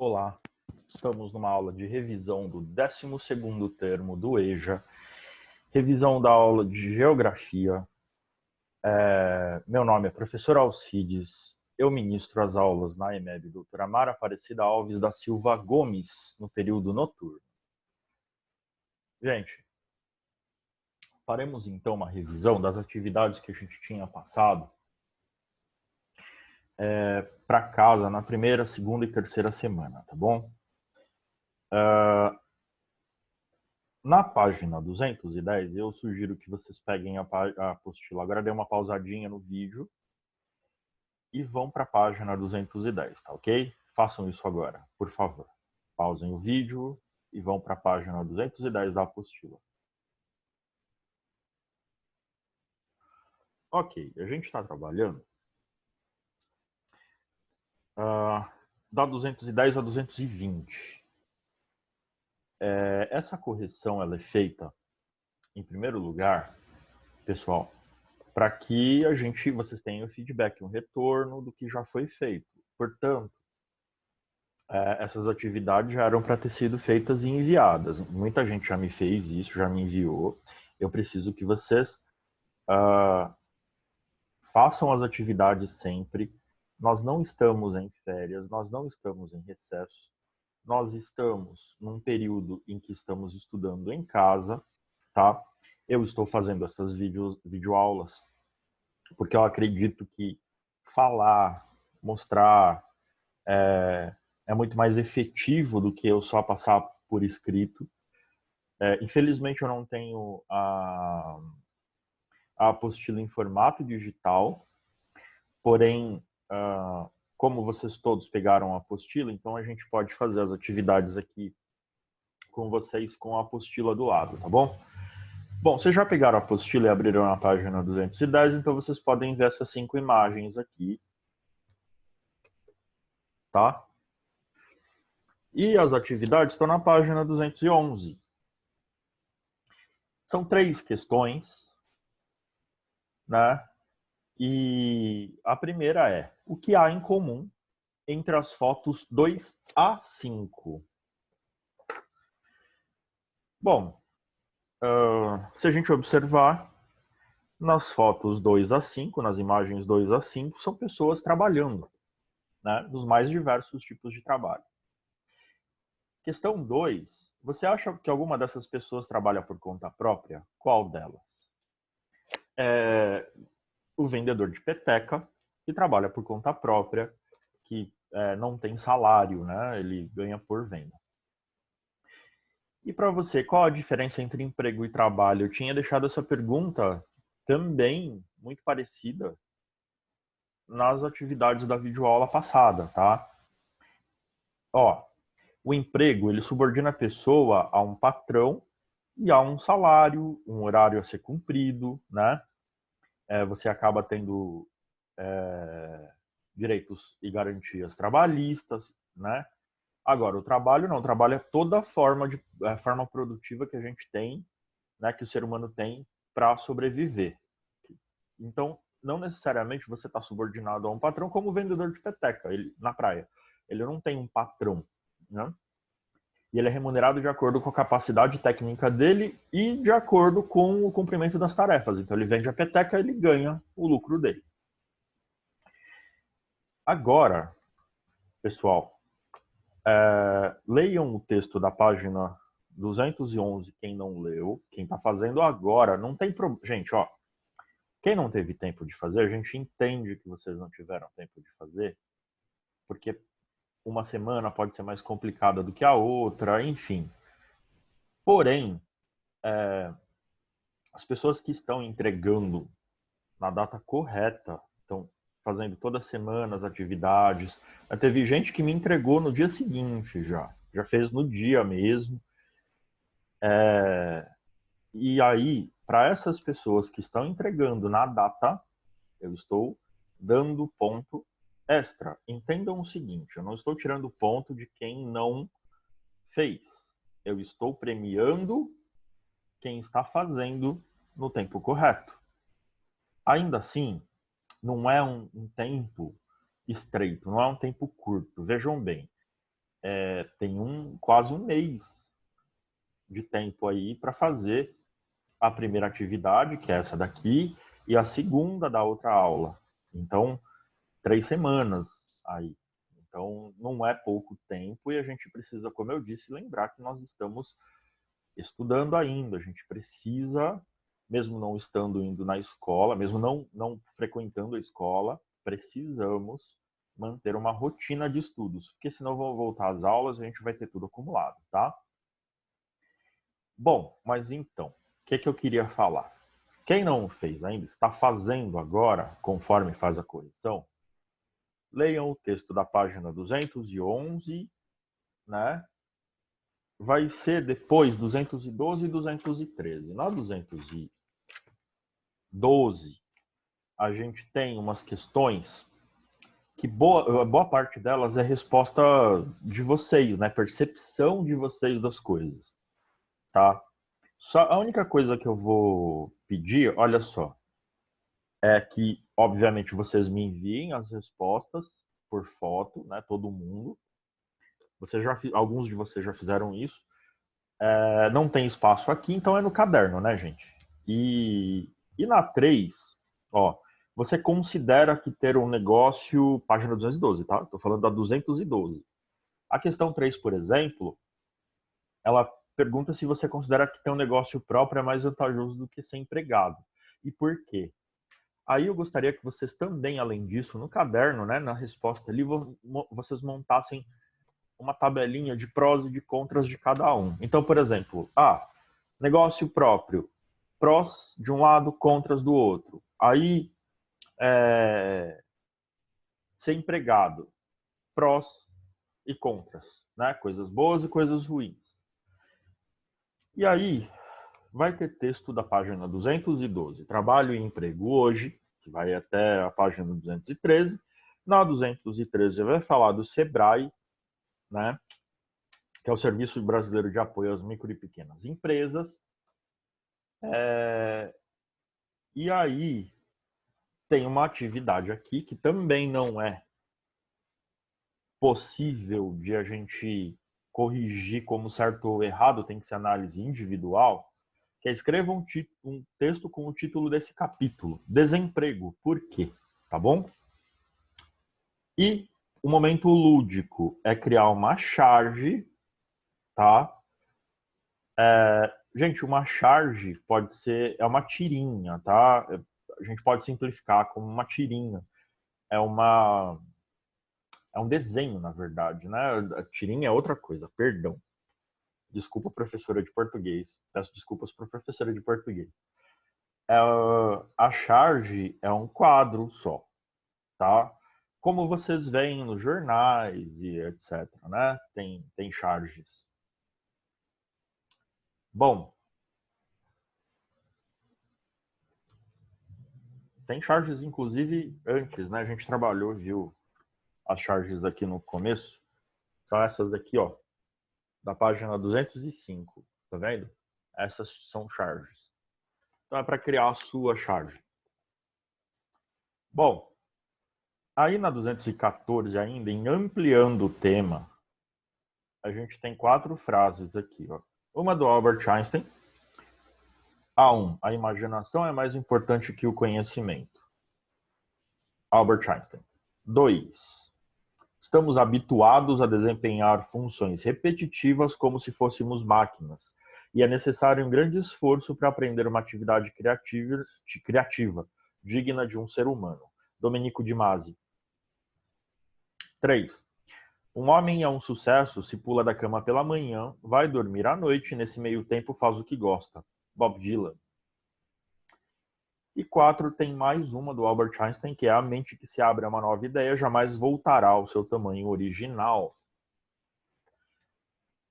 Olá, estamos numa aula de revisão do 12º termo do EJA, revisão da aula de Geografia. Meu nome é professor Alcides, eu ministro as aulas na EMEB doutora Mara Aparecida Alves da Silva Gomes, no período noturno. Gente, faremos então uma revisão das atividades que a gente tinha passado para casa na primeira, segunda e terceira semana, tá bom? Na página 210, eu sugiro que vocês peguem a apostila. Agora dê uma pausadinha no vídeo e vão para a página 210, tá ok? Façam isso agora, por favor. Pausem o vídeo e vão para a página 210 da apostila. Ok, a gente está trabalhando da 210 a 220. Essa correção ela é feita, em primeiro lugar, pessoal, para que vocês tenham feedback, um retorno do que já foi feito. Portanto, essas atividades já eram para ter sido feitas e enviadas. Muita gente já me fez isso, já me enviou. Eu preciso que vocês façam as atividades sempre. Nós não estamos em férias, nós não estamos em recesso. Nós estamos num período em que estamos estudando em casa, tá? Eu estou fazendo essas videoaulas porque eu acredito que falar, mostrar, é muito mais efetivo do que eu só passar por escrito. Infelizmente, eu não tenho a apostila em formato digital, porém, como vocês todos pegaram a apostila, então a gente pode fazer as atividades aqui com vocês com a apostila do lado, tá bom? Bom, vocês já pegaram a apostila e abriram a página 210, então vocês podem ver essas 5 imagens aqui, tá? E as atividades estão na página 211. São 3 questões, né? E a primeira é: o que há em comum entre as fotos 2 a 5? Bom, se a gente observar, nas fotos 2 a 5, nas imagens 2 a 5, são pessoas trabalhando, né? Dos mais diversos tipos de trabalho. Questão 2, você acha que alguma dessas pessoas trabalha por conta própria? Qual delas? O vendedor de peteca, que trabalha por conta própria, que não tem salário, né? Ele ganha por venda. E para você, qual a diferença entre emprego e trabalho? Eu tinha deixado essa pergunta também muito parecida nas atividades da videoaula passada, tá? Ó, o emprego, ele subordina a pessoa a um patrão e a um salário, um horário a ser cumprido, né? Você acaba tendo direitos e garantias trabalhistas, né? Agora, o trabalho não, o trabalho é toda forma produtiva que a gente tem, né, que o ser humano tem para sobreviver. Então, não necessariamente você está subordinado a um patrão como o vendedor de peteca, ele, na praia. Ele não tem um patrão, né? E ele é remunerado de acordo com a capacidade técnica dele e de acordo com o cumprimento das tarefas. Então, ele vende a peteca, ele ganha o lucro dele. Agora, pessoal, leiam o texto da página 211, quem não leu. Quem está fazendo agora, não tem problema. Gente, ó, quem não teve tempo de fazer, a gente entende que vocês não tiveram tempo de fazer, porque uma semana pode ser mais complicada do que a outra, enfim. Porém, as pessoas que estão entregando na data correta, estão fazendo toda semana as atividades. Teve gente que me entregou no dia seguinte já fez no dia mesmo. E aí, para essas pessoas que estão entregando na data, eu estou dando ponto extra. Entendam o seguinte, eu não estou tirando ponto de quem não fez. Eu estou premiando quem está fazendo no tempo correto. Ainda assim, não é um tempo estreito, não é um tempo curto. Vejam bem, tem quase um mês de tempo aí para fazer a primeira atividade, que é essa daqui, e a segunda da outra aula. Então, 3 semanas aí. Então, não é pouco tempo e a gente precisa, como eu disse, lembrar que nós estamos estudando ainda. A gente precisa, mesmo não estando indo na escola, mesmo não frequentando a escola, precisamos manter uma rotina de estudos, porque senão vão voltar às aulas e a gente vai ter tudo acumulado, tá? Bom, mas então, o que eu queria falar? Quem não fez ainda, está fazendo agora, conforme faz a correção, leiam o texto da página 211, né? Vai ser depois 212 e 213. Na 212, a gente tem umas questões que boa parte delas é resposta de vocês, né? Percepção de vocês das coisas, tá? Só a única coisa que eu vou pedir, olha só, é que, obviamente, vocês me enviem as respostas por foto, né? Todo mundo. Alguns de vocês já fizeram isso. Não tem espaço aqui, então é no caderno, né, gente? E na 3, ó, você considera que ter um negócio, página 212, tá? Tô falando da 212. A questão 3, por exemplo, ela pergunta se você considera que ter um negócio próprio é mais vantajoso do que ser empregado. E por quê? Aí eu gostaria que vocês também, além disso, no caderno, né, na resposta ali, vocês montassem uma tabelinha de prós e de contras de cada um. Então, por exemplo, negócio próprio, prós de um lado, contras do outro. Aí, ser empregado, prós e contras, né? Coisas boas e coisas ruins. E aí, vai ter texto da página 212, trabalho e emprego hoje, que vai até a página 213. Na 213 vai falar do Sebrae, né? Que é o Serviço Brasileiro de Apoio às Micro e Pequenas Empresas. E aí tem uma atividade aqui que também não é possível de a gente corrigir como certo ou errado, tem que ser análise individual, que é escreva um texto com o título desse capítulo, desemprego, por quê? Tá bom? E o momento lúdico é criar uma charge, tá? Gente, uma charge pode ser, é uma tirinha, tá? A gente pode simplificar como uma tirinha. É um desenho, na verdade, né? A tirinha é outra coisa, perdão. Desculpa, professora de português. Peço desculpas para a professora de português. A charge é um quadro só, tá? Como vocês veem nos jornais e etc, né? Tem charges. Bom, tem charges, inclusive, antes, né? A gente trabalhou, viu as charges aqui no começo. São essas aqui, ó, da página 205, tá vendo? Essas são charges. Então é para criar a sua charge. Bom, aí na 214 ainda, em ampliando o tema, a gente tem 4 frases aqui, ó. Uma do Albert Einstein. A1. A imaginação é mais importante que o conhecimento. Albert Einstein. 2. Estamos habituados a desempenhar funções repetitivas como se fôssemos máquinas, e é necessário um grande esforço para aprender uma atividade criativa, digna de um ser humano. Domenico de Masi. 3. Um homem é um sucesso se pula da cama pela manhã, vai dormir à noite e nesse meio tempo faz o que gosta. Bob Dylan. E 4, tem mais uma do Albert Einstein, que é a mente que se abre a uma nova ideia jamais voltará ao seu tamanho original.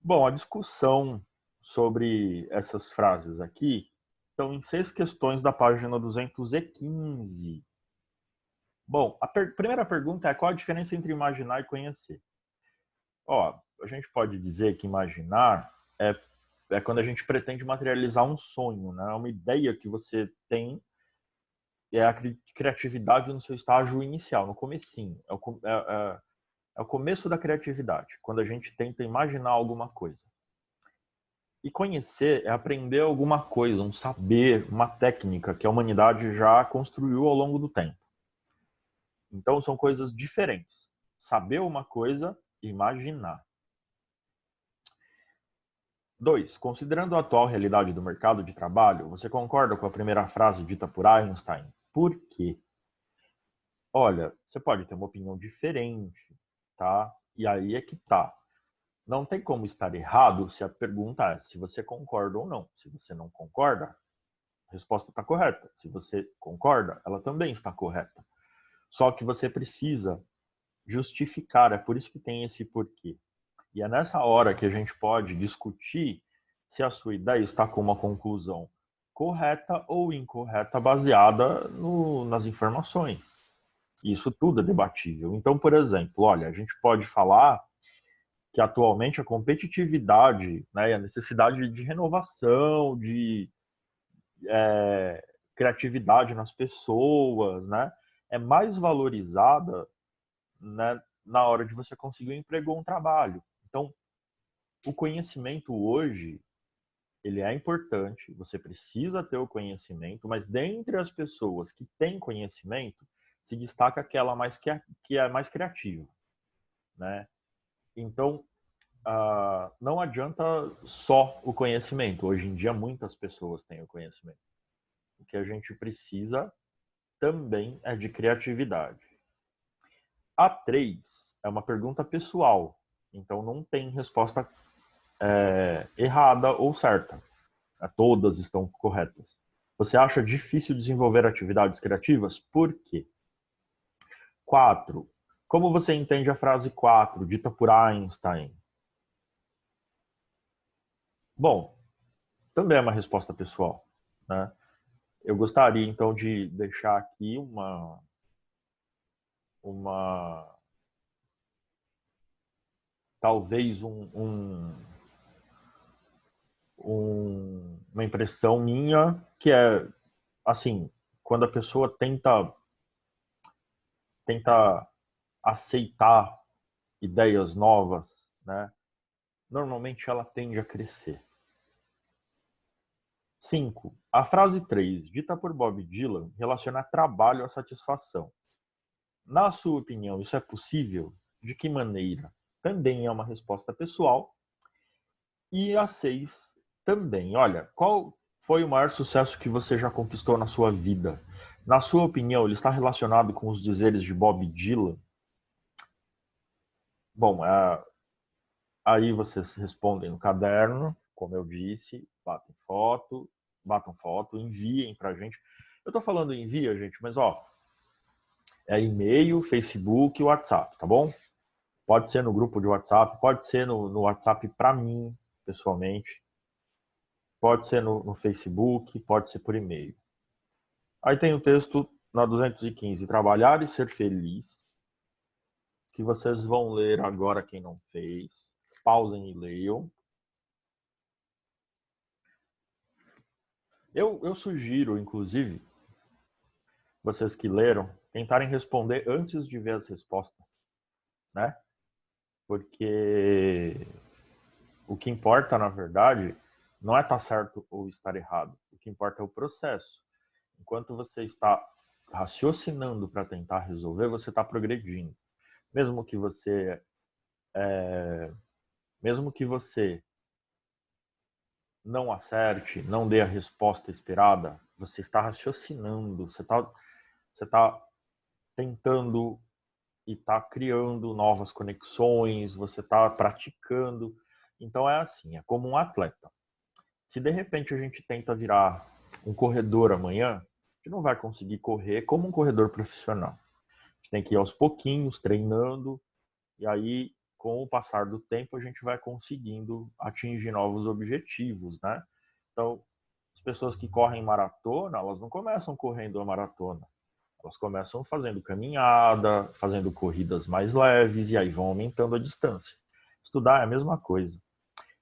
Bom, a discussão sobre essas frases aqui estão em 6 questões da página 215. Bom, a primeira pergunta é qual a diferença entre imaginar e conhecer? Ó, a gente pode dizer que imaginar é quando a gente pretende materializar um sonho, né? Uma ideia que você tem, é a criatividade no seu estágio inicial, no comecinho. É o começo da criatividade, quando a gente tenta imaginar alguma coisa. E conhecer é aprender alguma coisa, um saber, uma técnica que a humanidade já construiu ao longo do tempo. Então são coisas diferentes. Saber uma coisa e imaginar. 2. Considerando a atual realidade do mercado de trabalho, você concorda com a primeira frase dita por Einstein? Por quê? Olha, você pode ter uma opinião diferente, tá? E aí é que tá. Não tem como estar errado se a pergunta é se você concorda ou não. Se você não concorda, a resposta está correta. Se você concorda, ela também está correta. Só que você precisa justificar, é por isso que tem esse porquê. E é nessa hora que a gente pode discutir se a sua ideia está com uma conclusão correta ou incorreta baseada nas informações. Isso tudo é debatível. Então, por exemplo, olha, a gente pode falar que atualmente a competitividade, né, a necessidade de renovação, de criatividade nas pessoas, né, é mais valorizada, né, na hora de você conseguir um emprego ou um trabalho. Então, o conhecimento hoje, ele é importante, você precisa ter o conhecimento, mas dentre as pessoas que têm conhecimento, se destaca aquela que é mais criativa, né? Então, não adianta só o conhecimento. Hoje em dia, muitas pessoas têm o conhecimento. O que a gente precisa também é de criatividade. A 3 é uma pergunta pessoal, então não tem resposta errada ou certa. Todas estão corretas. Você acha difícil desenvolver atividades criativas? Por quê? 4. Como você entende a frase 4, dita por Einstein? Bom, também é uma resposta pessoal, né? Eu gostaria, então, de deixar aqui uma talvez uma impressão minha, que é, assim, quando a pessoa tenta aceitar ideias novas, né? Normalmente ela tende a crescer. 5. A frase 3, dita por Bob Dylan, relaciona trabalho à satisfação. Na sua opinião, isso é possível? De que maneira? Também é uma resposta pessoal. E a 6 também. Olha, qual foi o maior sucesso que você já conquistou na sua vida? Na sua opinião, ele está relacionado com os dizeres de Bob Dylan? Bom, aí vocês respondem no caderno, como eu disse, batam foto, enviem pra gente. Eu tô falando envia, gente, mas ó, é e-mail, Facebook e WhatsApp, tá bom? Pode ser no grupo de WhatsApp, pode ser no WhatsApp para mim, pessoalmente, pode ser no Facebook, pode ser por e-mail. Aí tem o texto na 215, Trabalhar e Ser Feliz, que vocês vão ler agora quem não fez. Pausem e leiam. Eu sugiro, inclusive, vocês que leram, tentarem responder antes de ver as respostas, né? Porque o que importa, na verdade, não é estar certo ou estar errado. O que importa é o processo. Enquanto você está raciocinando para tentar resolver, você está progredindo. Mesmo que você, mesmo que você não acerte, não dê a resposta esperada, você está raciocinando, você tá tentando e está criando novas conexões, você está praticando. Então é assim, é como um atleta. Se de repente a gente tenta virar um corredor amanhã, a gente não vai conseguir correr como um corredor profissional. A gente tem que ir aos pouquinhos, treinando, e aí, com o passar do tempo, a gente vai conseguindo atingir novos objetivos, né? Então, as pessoas que correm maratona, elas não começam correndo a maratona. Elas começam fazendo caminhada, fazendo corridas mais leves, e aí vão aumentando a distância. Estudar é a mesma coisa.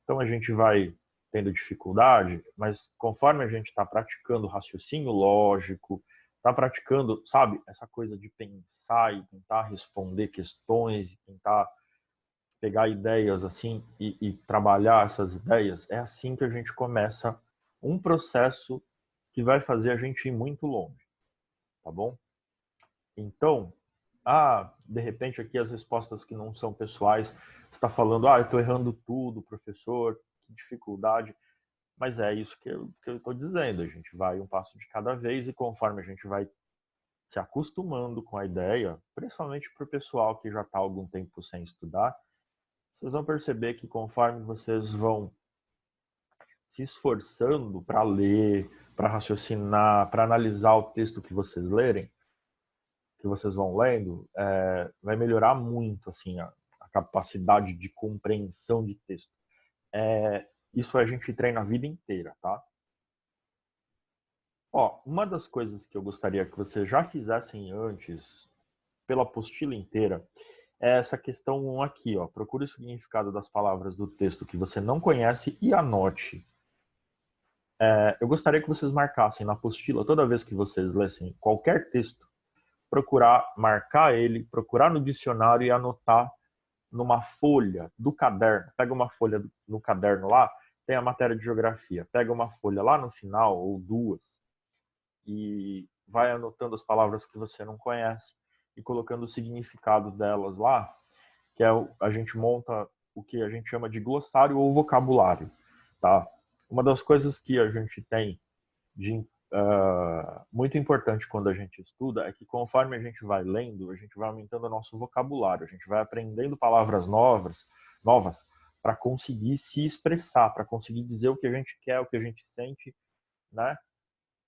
Então, a gente vai tendo dificuldade, mas conforme a gente está praticando raciocínio lógico, Está praticando, sabe, essa coisa de pensar e tentar responder questões, e tentar pegar ideias assim e trabalhar essas ideias, é assim que a gente começa um processo que vai fazer a gente ir muito longe, tá bom? Então, de repente aqui as respostas que não são pessoais, você está falando, eu estou errando tudo, professor, que dificuldade. Mas é isso que eu estou dizendo, a gente vai um passo de cada vez e conforme a gente vai se acostumando com a ideia, principalmente para o pessoal que já está há algum tempo sem estudar, vocês vão perceber que conforme vocês vão se esforçando para ler, para raciocinar, para analisar o texto que vocês lerem, que vocês vão lendo, vai melhorar muito assim a capacidade de compreensão de texto. Isso a gente treina a vida inteira, tá? Uma das coisas que eu gostaria que vocês já fizessem antes, pela apostila inteira, é essa questão aqui, procure o significado das palavras do texto que você não conhece e anote. Eu gostaria que vocês marcassem na apostila, toda vez que vocês lessem qualquer texto, procurar marcar ele, procurar no dicionário e anotar numa folha do caderno. Pega uma folha no caderno lá, tem a matéria de geografia. Pega uma folha lá no final, ou duas, e vai anotando as palavras que você não conhece e colocando o significado delas lá, que a gente monta o que a gente chama de glossário ou vocabulário, tá? Uma das coisas que a gente tem de muito importante quando a gente estuda é que conforme a gente vai lendo, a gente vai aumentando o nosso vocabulário, a gente vai aprendendo palavras novas para conseguir se expressar, para conseguir dizer o que a gente quer, o que a gente sente, né?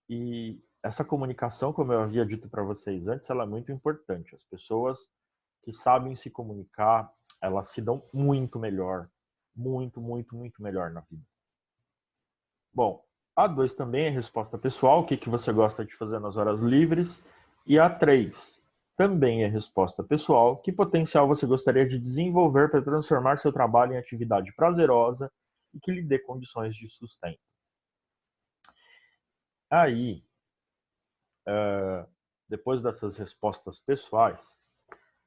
E essa comunicação, como eu havia dito para vocês antes, ela é muito importante. As pessoas que sabem se comunicar, elas se dão muito melhor, muito, muito, muito melhor na vida. Bom, A2 também é resposta pessoal, o que você gosta de fazer nas horas livres. E A3 também é resposta pessoal, que potencial você gostaria de desenvolver para transformar seu trabalho em atividade prazerosa e que lhe dê condições de sustento. Aí, depois dessas respostas pessoais,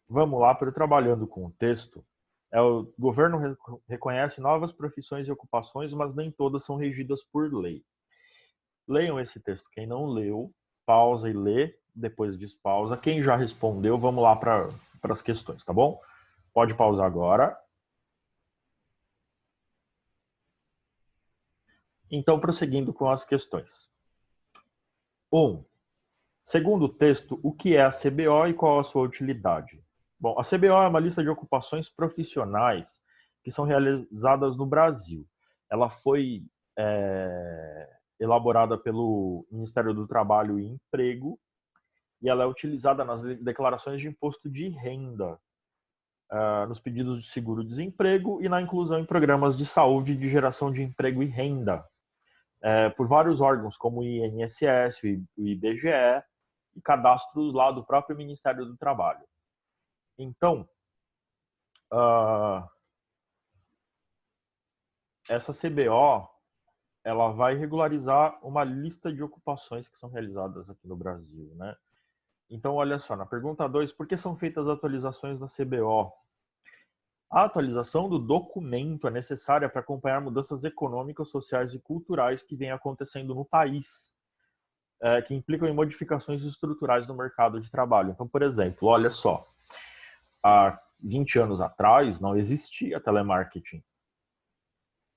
vamos lá para o trabalhando com o texto. O governo reconhece novas profissões e ocupações, mas nem todas são regidas por lei. Leiam esse texto. Quem não leu, pausa e lê, depois despausa. Quem já respondeu, vamos lá para as questões, tá bom? Pode pausar agora. Então, prosseguindo com as questões. 1. Segundo o texto, o que é a CBO e qual a sua utilidade? Bom, a CBO é uma lista de ocupações profissionais que são realizadas no Brasil. Ela foi elaborada pelo Ministério do Trabalho e Emprego e ela é utilizada nas declarações de imposto de renda, nos pedidos de seguro-desemprego e na inclusão em programas de saúde de geração de emprego e renda, por vários órgãos, como o INSS, o IBGE, e cadastros lá do próprio Ministério do Trabalho. Então, essa CBO, ela vai regularizar uma lista de ocupações que são realizadas aqui no Brasil, né? Então, olha só, na pergunta 2, por que são feitas atualizações da CBO? A atualização do documento é necessária para acompanhar mudanças econômicas, sociais e culturais que vêm acontecendo no país, que implicam em modificações estruturais no mercado de trabalho. Então, por exemplo, olha só, há 20 anos atrás não existia telemarketing.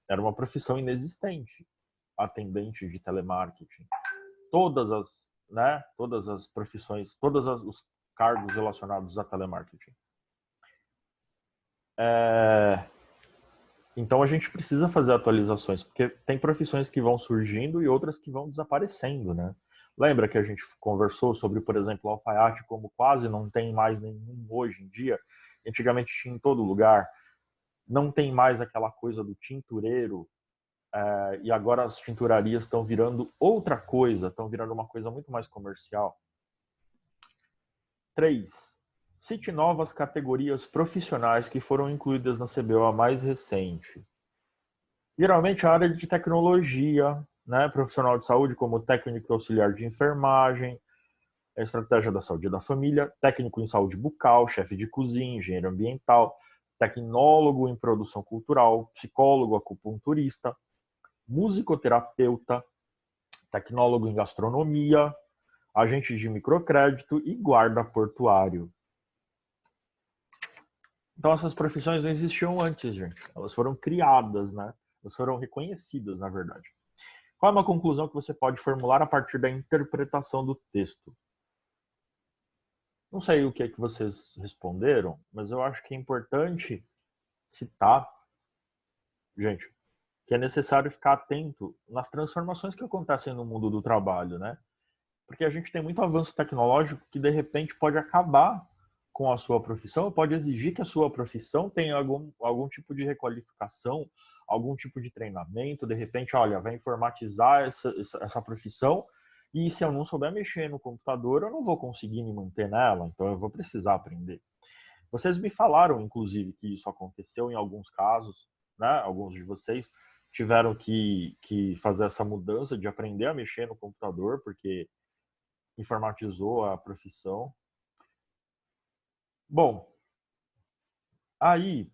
Era uma profissão inexistente, atendente de telemarketing. Todas as profissões, os cargos relacionados a telemarketing. Então a gente precisa fazer atualizações, porque tem profissões que vão surgindo e outras que vão desaparecendo, né? Lembra que a gente conversou sobre, por exemplo, o alfaiate, como quase não tem mais nenhum hoje em dia? Antigamente tinha em todo lugar. Não tem mais aquela coisa do tintureiro, e agora as tinturarias estão virando outra coisa, estão virando uma coisa muito mais comercial. 3. Cite novas categorias profissionais que foram incluídas na CBO mais recente. Geralmente a área de tecnologia, né, profissional de saúde como técnico auxiliar de enfermagem, a estratégia da saúde da família, técnico em saúde bucal, chefe de cozinha, engenheiro ambiental, tecnólogo em produção cultural, psicólogo, acupunturista, musicoterapeuta, tecnólogo em gastronomia, agente de microcrédito e guarda portuário. Então essas profissões não existiam antes, gente. Elas foram criadas, né? Elas foram reconhecidas, na verdade. Qual é uma conclusão que você pode formular a partir da interpretação do texto? Não sei o que é que vocês responderam, mas eu acho que é importante citar, gente, que é necessário ficar atento nas transformações que acontecem no mundo do trabalho, né? Porque a gente tem muito avanço tecnológico que, de repente, pode acabar com a sua profissão, pode exigir que a sua profissão tenha algum tipo de requalificação, algum tipo de treinamento. De repente, olha, vai informatizar essa profissão e se eu não souber mexer no computador, eu não vou conseguir me manter nela, então eu vou precisar aprender. Vocês me falaram, inclusive, que isso aconteceu em alguns casos, né? Alguns de vocês tiveram que fazer essa mudança de aprender a mexer no computador, porque informatizou a profissão. Bom, aí,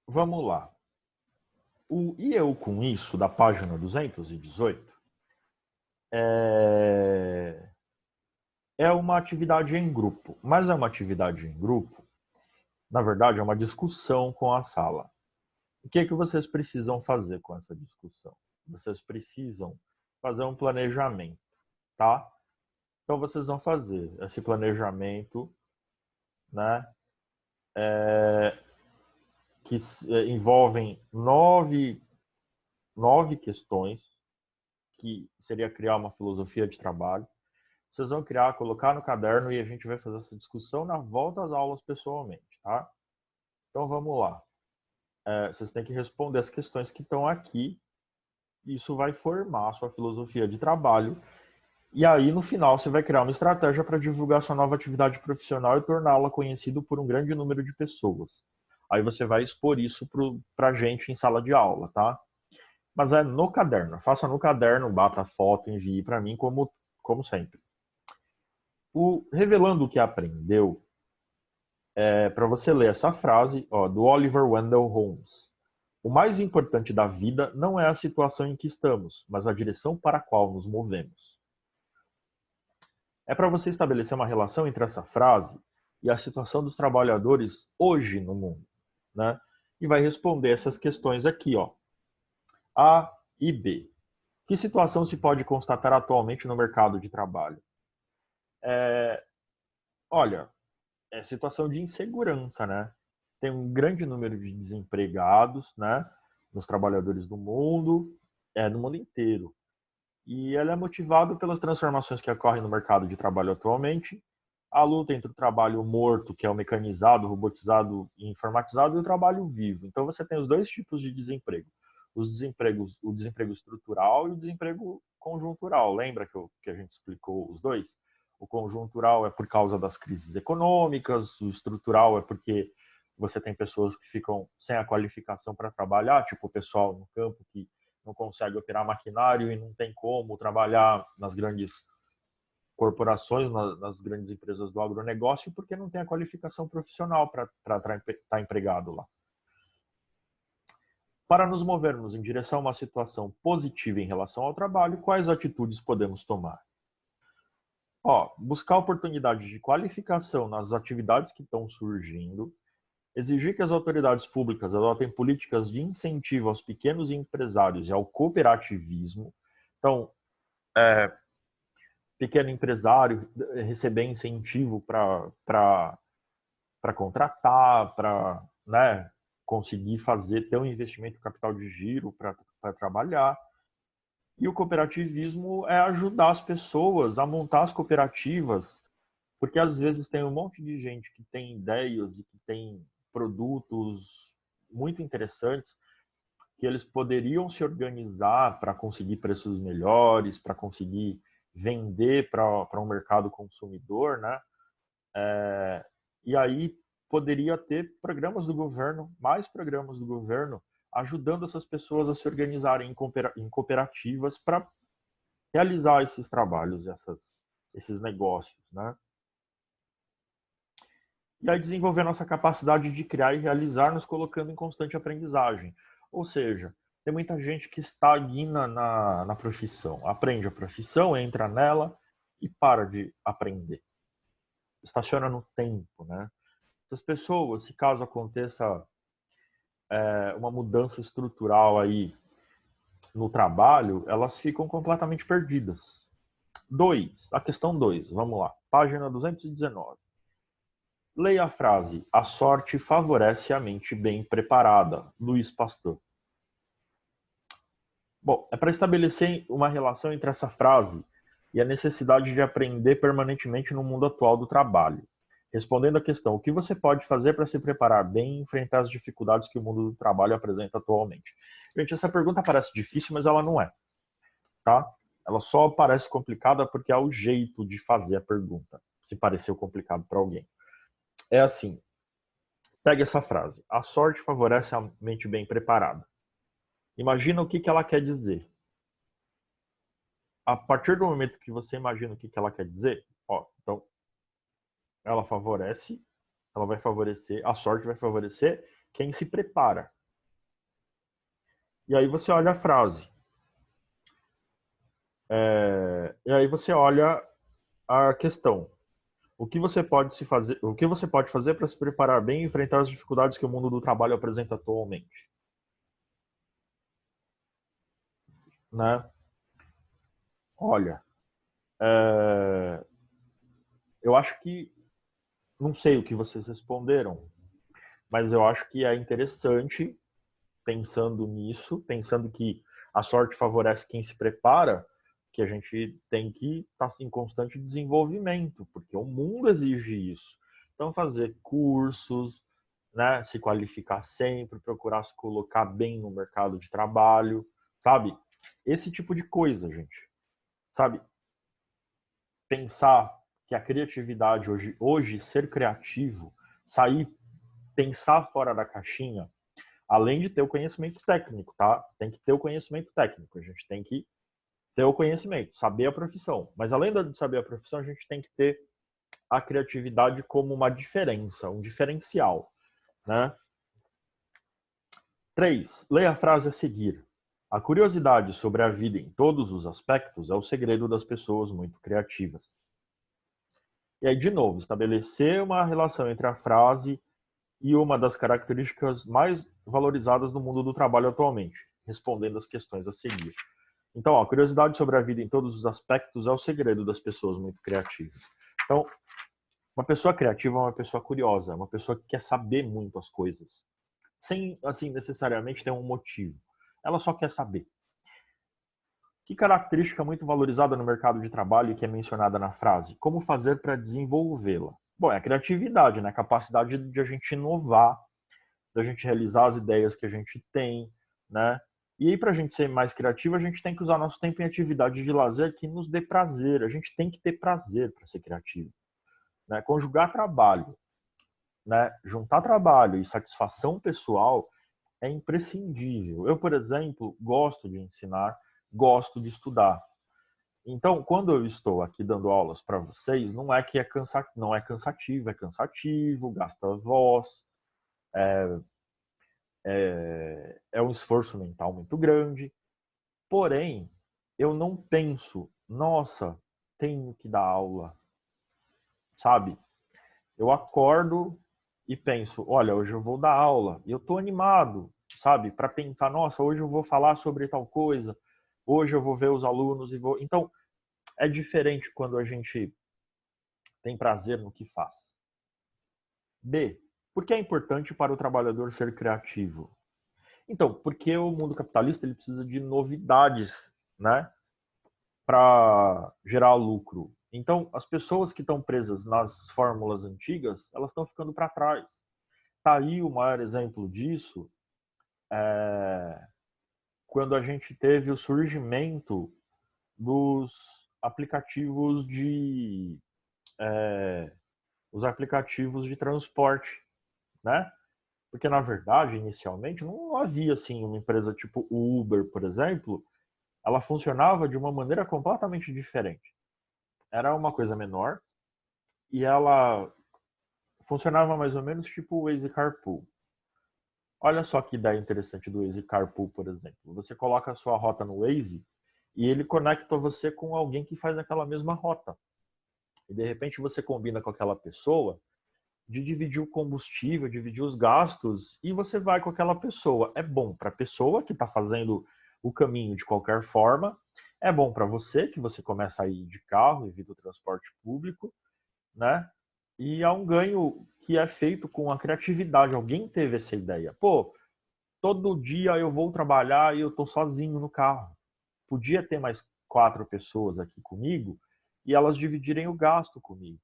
vamos lá. O E eu com isso, da página 218, é uma atividade em grupo. Mas é uma atividade em grupo, na verdade, é uma discussão com a sala. O que é que vocês precisam fazer com essa discussão? Vocês precisam fazer um planejamento, tá? Então vocês vão fazer esse planejamento, né? Que envolvem nove questões, que seria criar uma filosofia de trabalho. Vocês vão criar, colocar no caderno e a gente vai fazer essa discussão na volta às aulas pessoalmente, tá? Então vamos lá. Vocês têm que responder as questões que estão aqui. Isso vai formar a sua filosofia de trabalho. E aí, no final, você vai criar uma estratégia para divulgar sua nova atividade profissional e torná-la conhecida por um grande número de pessoas. Aí você vai expor isso para a gente em sala de aula, tá? Mas é no caderno. Faça no caderno, bata a foto, envie para mim, como sempre. Revelando o que aprendeu, para você ler essa frase, ó, do Oliver Wendell Holmes. O mais importante da vida não é a situação em que estamos, mas a direção para a qual nos movemos. É para você estabelecer uma relação entre essa frase e a situação dos trabalhadores hoje no mundo, né? E vai responder essas questões aqui, ó. A e B. Que situação se pode constatar atualmente no mercado de trabalho? Olha, é situação de insegurança, né? Tem um grande número de desempregados, né? Nos trabalhadores do mundo, no mundo inteiro. E ela é motivada pelas transformações que ocorrem no mercado de trabalho atualmente, a luta entre o trabalho morto, que é o mecanizado, robotizado e informatizado, e o trabalho vivo. Então você tem os dois tipos de desemprego. O desemprego estrutural e o desemprego conjuntural. Lembra que a gente explicou os dois? O conjuntural é por causa das crises econômicas, o estrutural é porque você tem pessoas que ficam sem a qualificação para trabalhar, tipo o pessoal no campo que não consegue operar maquinário e não tem como trabalhar nas grandes corporações, nas grandes empresas do agronegócio, porque não tem a qualificação profissional para estar empregado lá. Para nos movermos em direção a uma situação positiva em relação ao trabalho, quais atitudes podemos tomar? Buscar oportunidades de qualificação nas atividades que estão surgindo, exigir que as autoridades públicas adotem políticas de incentivo aos pequenos empresários e ao cooperativismo. Então, pequeno empresário receber incentivo para contratar, para, né, conseguir ter um investimento capital de giro para trabalhar. E o cooperativismo é ajudar as pessoas a montar as cooperativas, porque às vezes tem um monte de gente que tem ideias e que tem produtos muito interessantes que eles poderiam se organizar para conseguir preços melhores, para conseguir vender para um mercado consumidor, né? E aí poderia ter programas do governo, mais programas do governo, ajudando essas pessoas a se organizarem em cooperativas para realizar esses trabalhos, esses negócios, né? E aí desenvolver nossa capacidade de criar e realizar, nos colocando em constante aprendizagem. Ou seja, tem muita gente que estagna na profissão. Aprende a profissão, entra nela e para de aprender. Estaciona no tempo, né? Essas pessoas, se caso aconteça uma mudança estrutural aí no trabalho, elas ficam completamente perdidas. A questão 2, vamos lá. Página 219. Leia a frase: a sorte favorece a mente bem preparada. Luiz Pasteur. Bom, é para estabelecer uma relação entre essa frase e a necessidade de aprender permanentemente no mundo atual do trabalho. Respondendo à questão: o que você pode fazer para se preparar bem e enfrentar as dificuldades que o mundo do trabalho apresenta atualmente? Gente, essa pergunta parece difícil, mas ela não é, tá? Ela só parece complicada porque é o jeito de fazer a pergunta, se pareceu complicado para alguém. É assim, pegue essa frase: a sorte favorece a mente bem preparada. Imagina o que ela quer dizer. A partir do momento que você imagina o que ela quer dizer, ó, então ela vai favorecer, a sorte vai favorecer quem se prepara. E aí você olha a frase. E aí você olha a questão. O que você pode fazer para se preparar bem e enfrentar as dificuldades que o mundo do trabalho apresenta atualmente? Né? Olha, eu acho que não sei o que vocês responderam, mas eu acho que é interessante, pensando nisso, pensando que a sorte favorece quem se prepara, que a gente tem que estar em constante desenvolvimento, porque o mundo exige isso. Então, fazer cursos, né, se qualificar sempre, procurar se colocar bem no mercado de trabalho, sabe? Esse tipo de coisa, gente. Sabe? Pensar que a criatividade hoje ser criativo, sair, pensar fora da caixinha, além de ter o conhecimento técnico, tá? Tem que ter o conhecimento técnico, a gente tem que ter o conhecimento, saber a profissão. Mas além de saber a profissão, a gente tem que ter a criatividade como uma diferença, um diferencial, né? 3. Leia a frase a seguir. A curiosidade sobre a vida em todos os aspectos é o segredo das pessoas muito criativas. E aí, de novo, estabelecer uma relação entre a frase e uma das características mais valorizadas no mundo do trabalho atualmente, respondendo as questões a seguir. Então, a curiosidade sobre a vida em todos os aspectos é o segredo das pessoas muito criativas. Então, uma pessoa criativa é uma pessoa curiosa, é uma pessoa que quer saber muito as coisas, sem, assim, necessariamente ter um motivo. Ela só quer saber. Que característica muito valorizada no mercado de trabalho e que é mencionada na frase? Como fazer para desenvolvê-la? Bom, é a criatividade, né? A capacidade de a gente inovar, da gente realizar as ideias que a gente tem, né? E aí, para a gente ser mais criativo, a gente tem que usar nosso tempo em atividade de lazer que nos dê prazer. A gente tem que ter prazer para ser criativo, né? Conjugar trabalho, né? Juntar trabalho e satisfação pessoal é imprescindível. Eu, por exemplo, gosto de ensinar, gosto de estudar. Então, quando eu estou aqui dando aulas para vocês, não é que não é cansativo, gasta voz, é um esforço mental muito grande. Porém, eu não penso, nossa, tenho que dar aula, sabe? Eu acordo e penso, olha, hoje eu vou dar aula. E eu estou animado, sabe? Para pensar, nossa, hoje eu vou falar sobre tal coisa, hoje eu vou ver os alunos e vou. Então, é diferente quando a gente tem prazer no que faz. B. Por que é importante para o trabalhador ser criativo? Então, porque o mundo capitalista ele precisa de novidades, né, para gerar lucro. Então, as pessoas que estão presas nas fórmulas antigas, elas estão ficando para trás. Tá aí o maior exemplo disso, quando a gente teve o surgimento dos aplicativos os aplicativos de transporte, né? Porque, na verdade, inicialmente, não havia, assim, uma empresa tipo Uber, por exemplo, ela funcionava de uma maneira completamente diferente. Era uma coisa menor e ela funcionava mais ou menos tipo o Waze Carpool. Olha só que ideia interessante do Waze Carpool, por exemplo. Você coloca a sua rota no Waze e ele conecta você com alguém que faz aquela mesma rota. E de repente você combina com aquela pessoa de dividir o combustível, dividir os gastos e você vai com aquela pessoa. É bom para a pessoa que está fazendo o caminho de qualquer forma, é bom para você que você começa a ir de carro, evita o transporte público, né? E há um ganho que é feito com a criatividade. Alguém teve essa ideia. Pô, todo dia eu vou trabalhar e eu tô sozinho no carro. Podia ter mais 4 pessoas aqui comigo e elas dividirem o gasto comigo.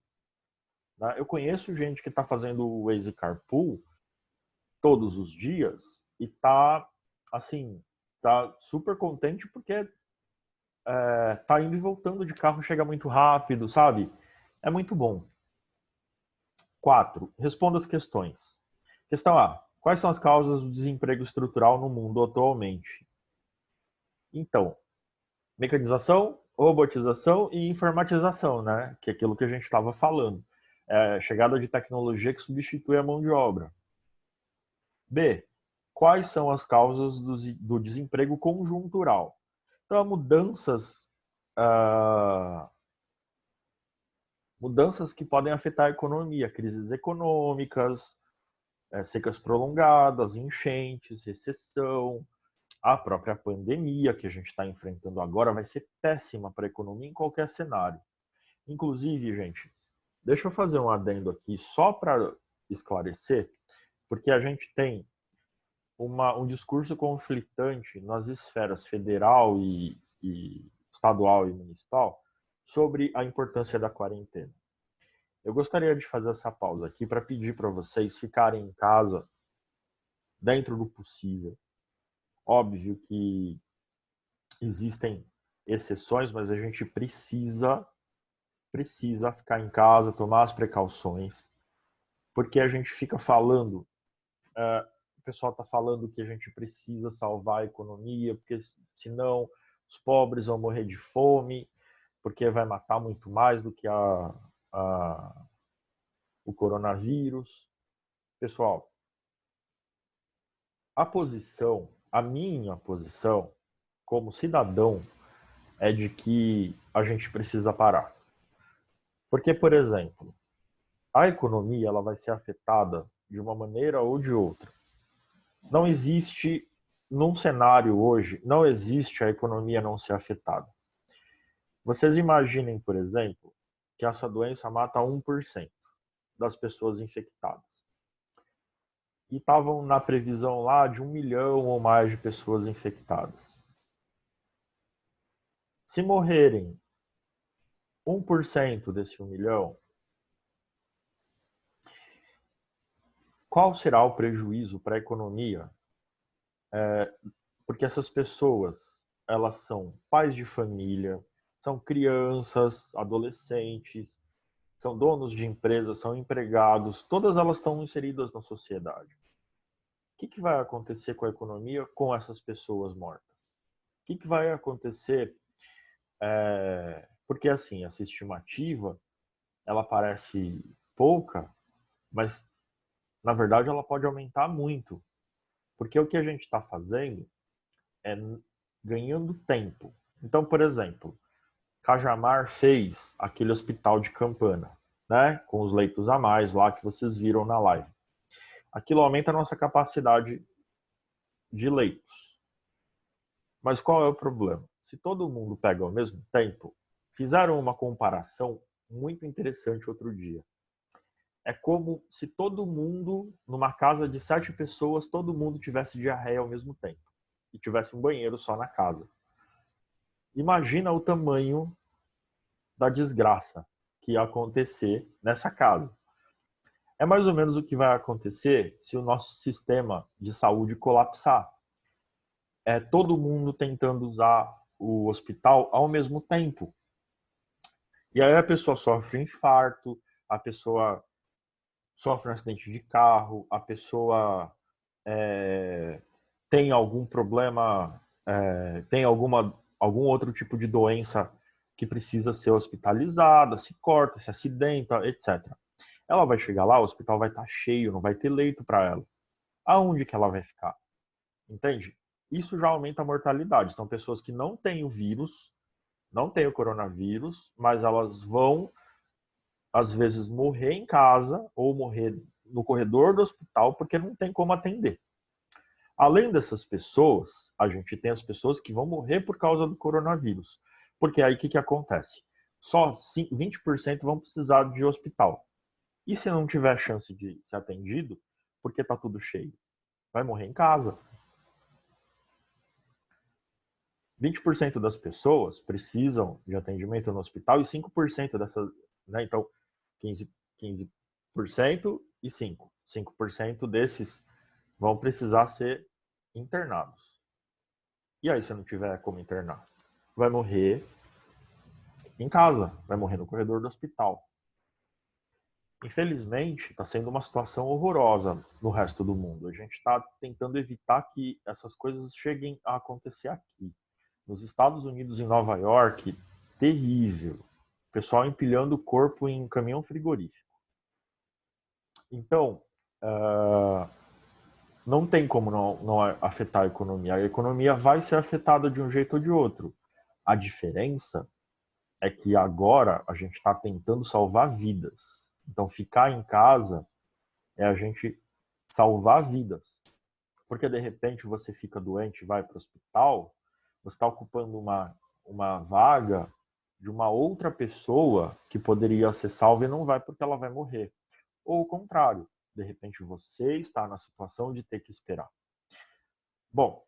Né? Eu conheço gente que está fazendo o Waze Carpool todos os dias e tá assim, tá super contente porque tá indo e voltando de carro, chega muito rápido, sabe? É muito bom. 4. Responda as questões. Questão A. Quais são as causas do desemprego estrutural no mundo atualmente? Então, mecanização, robotização e informatização, né? Que é aquilo que a gente estava falando. Chegada de tecnologia que substitui a mão de obra. B. Quais são as causas do desemprego conjuntural? Então, ah, mudanças que podem afetar a economia, crises econômicas, secas prolongadas, enchentes, recessão, a própria pandemia que a gente está enfrentando agora vai ser péssima para a economia em qualquer cenário. Inclusive, gente, deixa eu fazer um adendo aqui só para esclarecer, porque a gente tem um discurso conflitante nas esferas federal e estadual e municipal sobre a importância da quarentena. Eu gostaria de fazer essa pausa aqui para pedir para vocês ficarem em casa dentro do possível. Óbvio que existem exceções, mas a gente precisa ficar em casa, tomar as precauções, porque a gente fica falando, o pessoal está falando que a gente precisa salvar a economia, porque senão os pobres vão morrer de fome, porque vai matar muito mais do que o coronavírus. Pessoal, a minha posição como cidadão é de que a gente precisa parar. Porque, por exemplo, a economia ela vai ser afetada de uma maneira ou de outra. Não existe, num cenário hoje, não existe a economia não ser afetada. Vocês imaginem, por exemplo, que essa doença mata 1% das pessoas infectadas. E estavam na previsão lá de 1 milhão ou mais de pessoas infectadas. Se morrerem 1% desse 1 milhão, qual será o prejuízo para a economia? Porque essas pessoas, elas são pais de família, são crianças, adolescentes, são donos de empresas, são empregados, todas elas estão inseridas na sociedade. O que vai acontecer com a economia com essas pessoas mortas? O que vai acontecer? Porque assim, essa estimativa, ela parece pouca, mas na verdade ela pode aumentar muito. Porque o que a gente está fazendo é ganhando tempo. Então, por exemplo, Cajamar fez aquele hospital de Campana, né? Com os leitos a mais lá que vocês viram na live. Aquilo aumenta a nossa capacidade de leitos. Mas qual é o problema? Se todo mundo pega ao mesmo tempo, fizeram uma comparação muito interessante outro dia. É como se todo mundo, numa casa de 7 pessoas, todo mundo tivesse diarreia ao mesmo tempo. E tivesse um banheiro só na casa. Imagina o tamanho da desgraça que ia acontecer nessa casa. É mais ou menos o que vai acontecer se o nosso sistema de saúde colapsar. É todo mundo tentando usar o hospital ao mesmo tempo. E aí a pessoa sofre um infarto, a pessoa sofre um acidente de carro, a pessoa tem algum problema, tem algum outro tipo de doença que precisa ser hospitalizada, se corta, se acidenta, etc. Ela vai chegar lá, o hospital vai estar cheio, não vai ter leito para ela. Aonde que ela vai ficar? Entende? Isso já aumenta a mortalidade. São pessoas que não têm o vírus, não têm o coronavírus, mas elas vão, às vezes, morrer em casa ou morrer no corredor do hospital porque não tem como atender. Além dessas pessoas, a gente tem as pessoas que vão morrer por causa do coronavírus. Porque aí o que acontece? Só 20% vão precisar de hospital. E se não tiver chance de ser atendido, porque está tudo cheio? Vai morrer em casa. 20% das pessoas precisam de atendimento no hospital e 5% dessas, né? Então, 15% e 5%. 5% desses vão precisar ser internados. E aí, se não tiver como internar? Vai morrer em casa, vai morrer no corredor do hospital. Infelizmente, está sendo uma situação horrorosa no resto do mundo. A gente está tentando evitar que essas coisas cheguem a acontecer aqui. Nos Estados Unidos, em Nova York, terrível. O pessoal empilhando o corpo em caminhão frigorífico. Então, não tem como não afetar a economia. A economia vai ser afetada de um jeito ou de outro. A diferença é que agora a gente está tentando salvar vidas. Então, ficar em casa é a gente salvar vidas. Porque, de repente, você fica doente e vai para o hospital, você está ocupando uma vaga de uma outra pessoa que poderia ser salva e não vai porque ela vai morrer. Ou o contrário, de repente você está na situação de ter que esperar. Bom,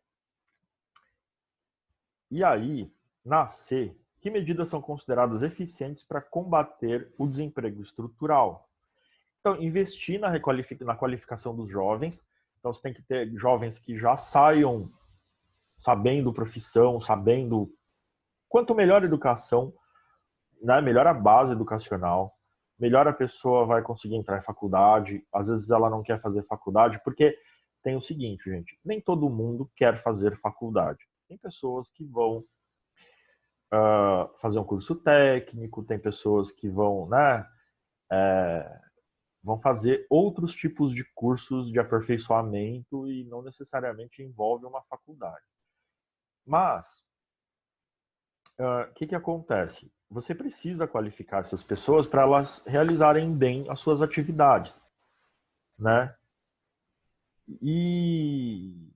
e aí, na C, que medidas são consideradas eficientes para combater o desemprego estrutural? Então, investir na qualificação dos jovens. Então, você tem que ter jovens que já saiam sabendo profissão, sabendo... Quanto melhor a educação, né, melhor a base educacional, melhor a pessoa vai conseguir entrar em faculdade. Às vezes ela não quer fazer faculdade, porque tem o seguinte, gente, nem todo mundo quer fazer faculdade. Tem pessoas que vão fazer um curso técnico, tem pessoas que vão, né, vão fazer outros tipos de cursos de aperfeiçoamento e não necessariamente envolve uma faculdade. Mas, o que acontece? Você precisa qualificar essas pessoas para elas realizarem bem as suas atividades, né? E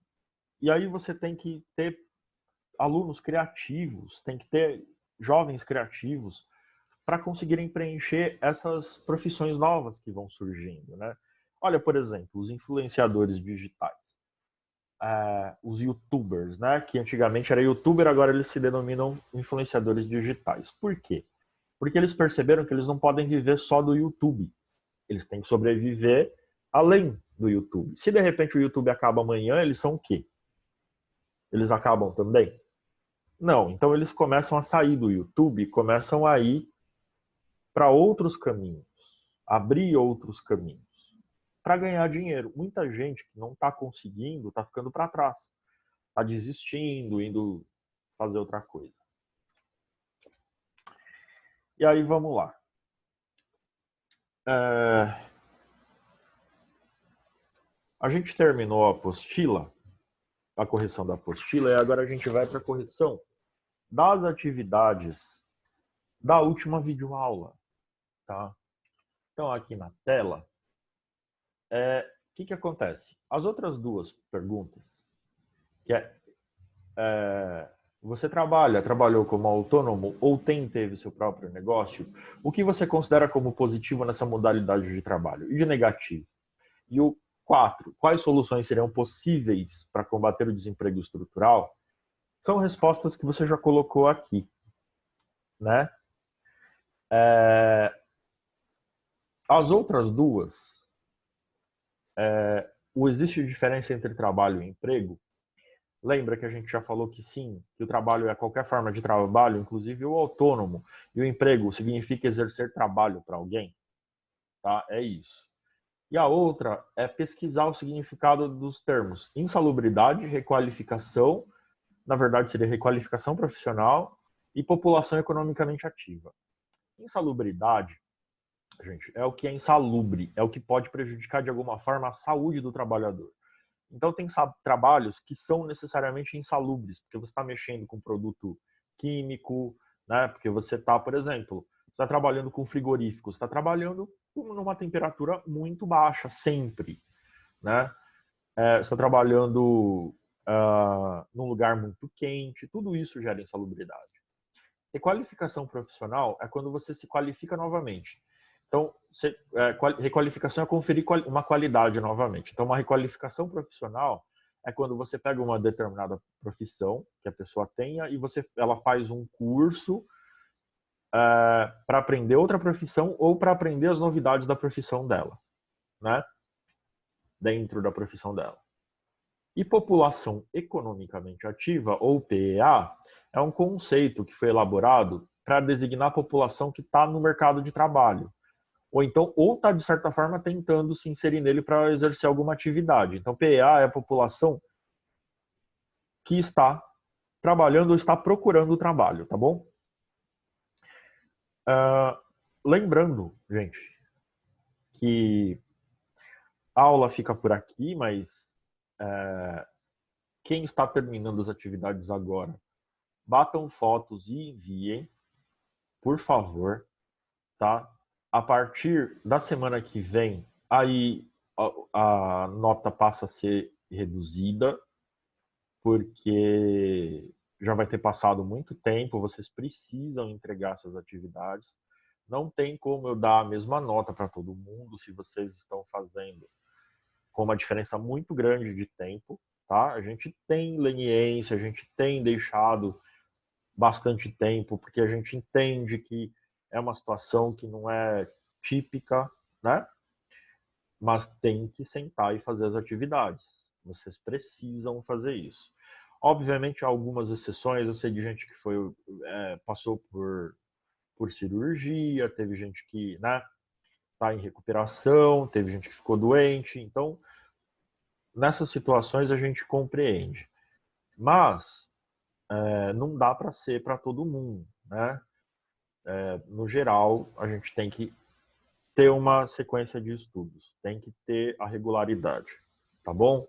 aí você tem que ter alunos criativos, tem que ter jovens criativos para conseguirem preencher essas profissões novas que vão surgindo, né? Olha, por exemplo, os influenciadores digitais, os YouTubers, né? Que antigamente era YouTuber, agora eles se denominam influenciadores digitais. Por quê? Porque eles perceberam que eles não podem viver só do YouTube. Eles têm que sobreviver além do YouTube. Se de repente o YouTube acaba amanhã, eles são o quê? Eles acabam também? Não. Então eles começam a sair do YouTube, começam a ir para outros caminhos, abrir outros caminhos para ganhar dinheiro. Muita gente que não está conseguindo está ficando para trás, está desistindo, indo fazer outra coisa. E aí vamos lá. A gente terminou a apostila, a correção da apostila, e agora a gente vai para a correção das atividades da última videoaula, tá? Então, aqui na tela, o que acontece? As outras duas perguntas, que você trabalhou como autônomo ou teve seu próprio negócio, o que você considera como positivo nessa modalidade de trabalho e de negativo? E o 4, quais soluções seriam possíveis para combater o desemprego estrutural? São respostas que você já colocou aqui, né? As outras duas, existe diferença entre trabalho e emprego? Lembra que a gente já falou que sim, que o trabalho é qualquer forma de trabalho, inclusive o autônomo, e o emprego significa exercer trabalho para alguém? Tá? É isso. E a outra é pesquisar o significado dos termos insalubridade, requalificação na verdade seria requalificação profissional e população economicamente ativa. Insalubridade, gente, é o que é insalubre, é o que pode prejudicar de alguma forma a saúde do trabalhador. Então tem trabalhos que são necessariamente insalubres, porque você está mexendo com produto químico, né? Porque você está, por exemplo, você está trabalhando com frigorífico, você está trabalhando numa temperatura muito baixa sempre, né? Você está trabalhando num lugar muito quente, tudo isso gera insalubridade. Requalificação profissional é quando você se qualifica novamente. Então, requalificação é conferir uma qualidade novamente. Então, uma requalificação profissional é quando você pega uma determinada profissão que a pessoa tenha e ela faz um curso para aprender outra profissão ou para aprender as novidades da profissão dela, né? Dentro da profissão dela. E população economicamente ativa, ou PEA, é um conceito que foi elaborado para designar a população que está no mercado de trabalho. Ou então, ou está, de certa forma, tentando se inserir nele para exercer alguma atividade. Então, PEA é a população que está trabalhando ou está procurando trabalho, tá bom? Lembrando, gente, que a aula fica por aqui, mas quem está terminando as atividades agora, batam fotos e enviem, por favor, tá? A partir da semana que vem, aí a nota passa a ser reduzida, porque já vai ter passado muito tempo, vocês precisam entregar essas atividades. Não tem como eu dar a mesma nota para todo mundo se vocês estão fazendo com uma diferença muito grande de tempo, tá? A gente tem leniência, a gente tem deixado bastante tempo, porque a gente entende que é uma situação que não é típica, né? Mas tem que sentar e fazer as atividades. Vocês precisam fazer isso. Obviamente, há algumas exceções. Eu sei de gente que passou por cirurgia, teve gente que, né, está em recuperação, teve gente que ficou doente. Então, nessas situações a gente compreende. Mas não dá para ser para todo mundo, né? No geral, a gente tem que ter uma sequência de estudos, tem que ter a regularidade, tá bom?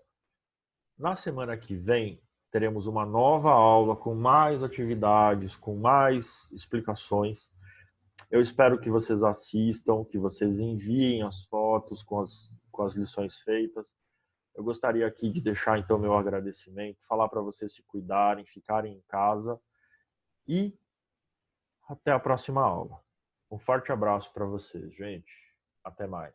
Na semana que vem, teremos uma nova aula com mais atividades, com mais explicações. Eu espero que vocês assistam, que vocês enviem as fotos com as lições feitas. Eu gostaria aqui de deixar então meu agradecimento, falar para vocês se cuidarem, ficarem em casa e até a próxima aula. Um forte abraço para vocês, gente. Até mais.